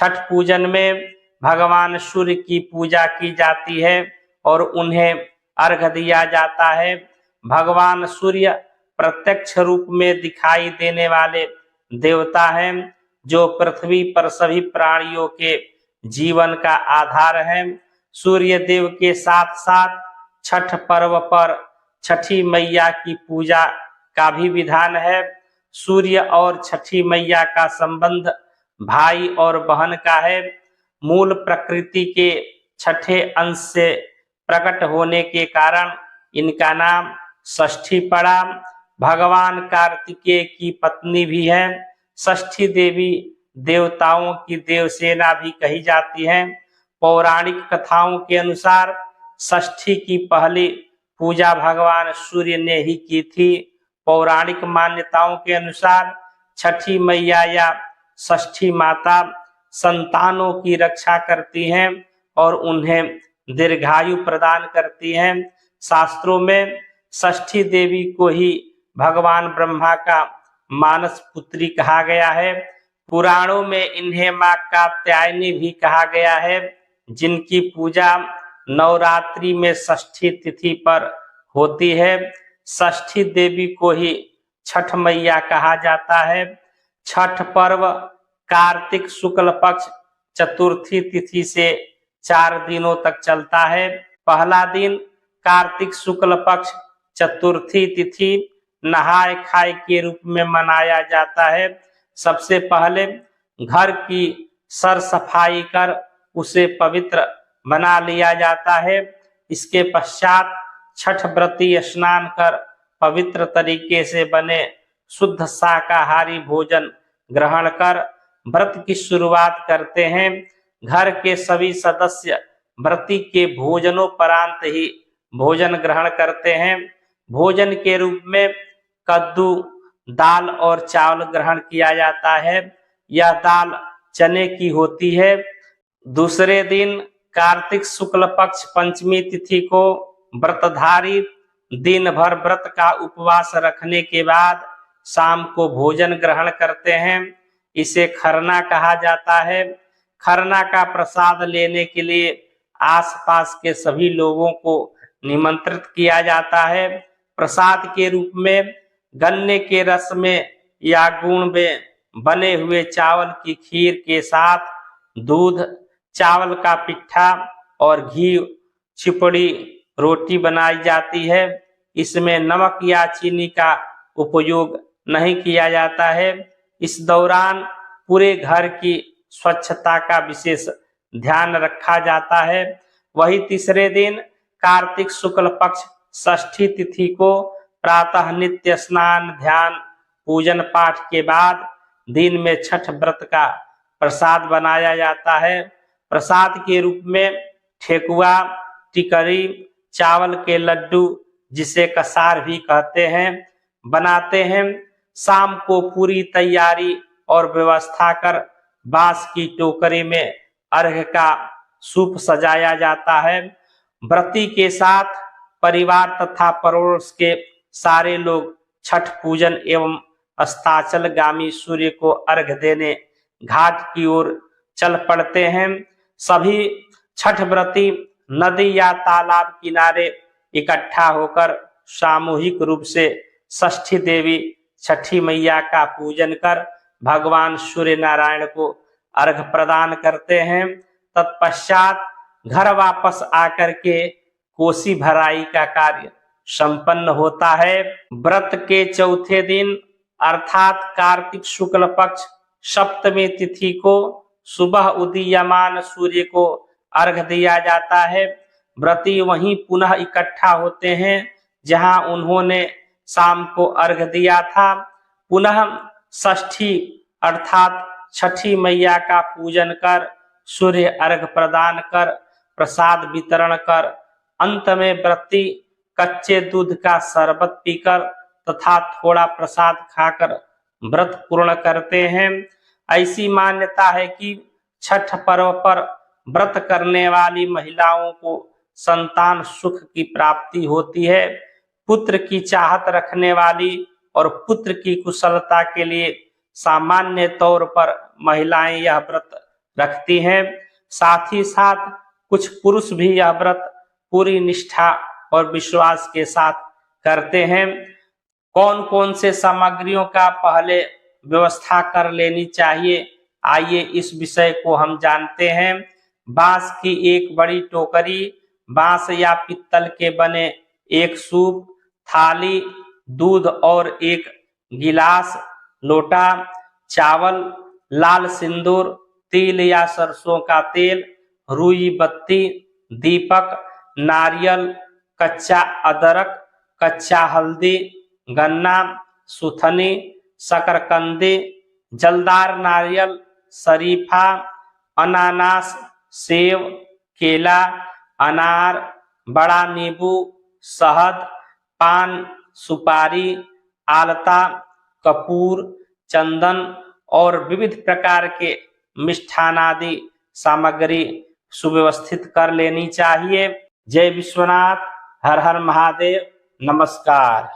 छठ पूजन में भगवान सूर्य की पूजा की जाती है और उन्हें अर्घ दिया जाता है। भगवान सूर्य प्रत्यक्ष रूप में दिखाई देने वाले देवता हैं, जो पृथ्वी पर सभी प्राणियों के जीवन का आधार है। सूर्य देव के साथ साथ छठ पर्व पर छठी मैया की पूजा का भी विधान है। सूर्य और छठी मैया का संबंध भाई और बहन का है। मूल प्रकृति के छठे अंश से प्रकट होने के कारण इनका नाम षष्ठी पड़ा। भगवान कार्तिकेय की पत्नी भी है। षष्ठी देवी देवताओं की देवसेना भी कही जाती है। पौराणिक कथाओं के अनुसार षष्ठी की पहली पूजा भगवान सूर्य ने ही की थी। पौराणिक मान्यताओं के अनुसार छठी मैया या षष्ठी माता संतानों की रक्षा करती हैं और उन्हें दीर्घायु प्रदान करती हैं। शास्त्रों में षष्ठी देवी को ही भगवान ब्रह्मा का मानस पुत्री कहा गया है। पुराणों में इन्हें मां कात्यायनी भी कहा गया है, जिनकी पूजा नवरात्रि में षष्ठी तिथि पर होती है। षष्ठी देवी को ही छठ मैया कहा जाता है। छठ पर्व कार्तिक शुक्ल पक्ष चतुर्थी तिथि से 4 दिनों तक चलता है। पहला दिन कार्तिक शुक्ल पक्ष चतुर्थी तिथि नहाय खाए के रूप में मनाया जाता है। सबसे पहले घर की सर सफाई कर उसे पवित्र बना लिया जाता है। इसके पश्चात छठ व्रती स्नान कर पवित्र तरीके से बने शुद्ध शाकाहारी भोजन ग्रहण कर व्रत की शुरुआत करते हैं। घर के सभी सदस्य व्रती के भोजनोपरांत ही भोजन ग्रहण करते हैं। भोजन के रूप में कद्दू, दाल और चावल ग्रहण किया जाता है। यह दाल चने की होती है। दूसरे दिन कार्तिक शुक्ल पक्ष पंचमी तिथि को व्रतधारी दिन भर व्रत का उपवास रखने के बाद शाम को भोजन ग्रहण करते हैं। इसे खरना कहा जाता है। खरना का प्रसाद लेने के लिए आसपास के सभी लोगों को निमंत्रित किया जाता है। प्रसाद के रूप में गन्ने के रस में या गुड़ में बने हुए चावल की खीर के साथ दूध, चावल का पिट्ठा और घी चिपड़ी रोटी बनाई जाती है। इसमें नमक या चीनी का उपयोग नहीं किया जाता है। इस दौरान पूरे घर की स्वच्छता का विशेष ध्यान रखा जाता है। वही तीसरे दिन कार्तिक शुक्ल पक्ष षष्ठी तिथि को प्रातः नित्य स्नान, ध्यान, पूजन पाठ के बाद दिन में छठ व्रत का प्रसाद बनाया जाता है। प्रसाद के रूप में ठेकुआ, टिकरी, चावल के लड्डू, जिसे कसार भी कहते हैं, बनाते हैं। शाम को पूरी तैयारी और व्यवस्था कर बांस की टोकरी में अर्घ का सूप सजाया जाता है। व्रती के साथ परिवार तथा पड़ोस के सारे लोग छठ पूजन एवं अस्ताचलगामी सूर्य को अर्घ देने घाट की ओर चल पड़ते हैं। सभी छठ व्रती नदी या तालाब किनारे इकट्ठा होकर सामूहिक रूप से षष्ठी देवी छठी मैया का पूजन कर भगवान सूर्य नारायण को अर्घ प्रदान करते हैं। तत्पश्चात घर वापस आकर के कोसी भराई का कार्य संपन्न होता है। व्रत के चौथे दिन अर्थात कार्तिक शुक्ल पक्ष सप्तमी तिथि को सुबह उदीयमान सूर्य को अर्घ दिया जाता है। व्रती वहीं पुनः इकट्ठा होते हैं जहां उन्होंने शाम को अर्घ दिया था। पुनः षष्ठी अर्थात छठी मैया का पूजन कर सूर्य अर्घ प्रदान कर प्रसाद वितरण कर अंत में व्रती कच्चे दूध का शरबत पीकर तथा थोड़ा प्रसाद खाकर व्रत पूर्ण करते हैं। ऐसी मान्यता है कि छठ पर्व पर व्रत करने वाली महिलाओं को संतान सुख की प्राप्ति होती है। पुत्र की चाहत रखने वाली और पुत्र की कुशलता के लिए सामान्य तौर पर महिलाएं यह व्रत रखती हैं। साथ ही साथ कुछ पुरुष भी यह व्रत पूरी निष्ठा और विश्वास के साथ करते हैं। कौन कौन से सामग्रियों का पहले व्यवस्था कर लेनी चाहिए, आइए इस विषय को हम जानते हैं। बांस की एक बड़ी टोकरी, बांस या पित्तल के बने एक सूप, थाली, दूध और एक गिलास, लोटा, चावल, लाल सिंदूर, तिल या सरसों का तेल, रुई बत्ती, दीपक, नारियल, कच्चा अदरक, कच्चा हल्दी, गन्ना, सुथनी, शकरकंदी, जलदार नारियल, शरीफा, अनानास, सेब, केला, अनार, बड़ा नींबू, शहद, पान, सुपारी, आलता, कपूर, चंदन और विविध प्रकार के मिष्ठान आदि सामग्री सुव्यवस्थित कर लेनी चाहिए। जय विश्वनाथ, हर हर महादेव, नमस्कार।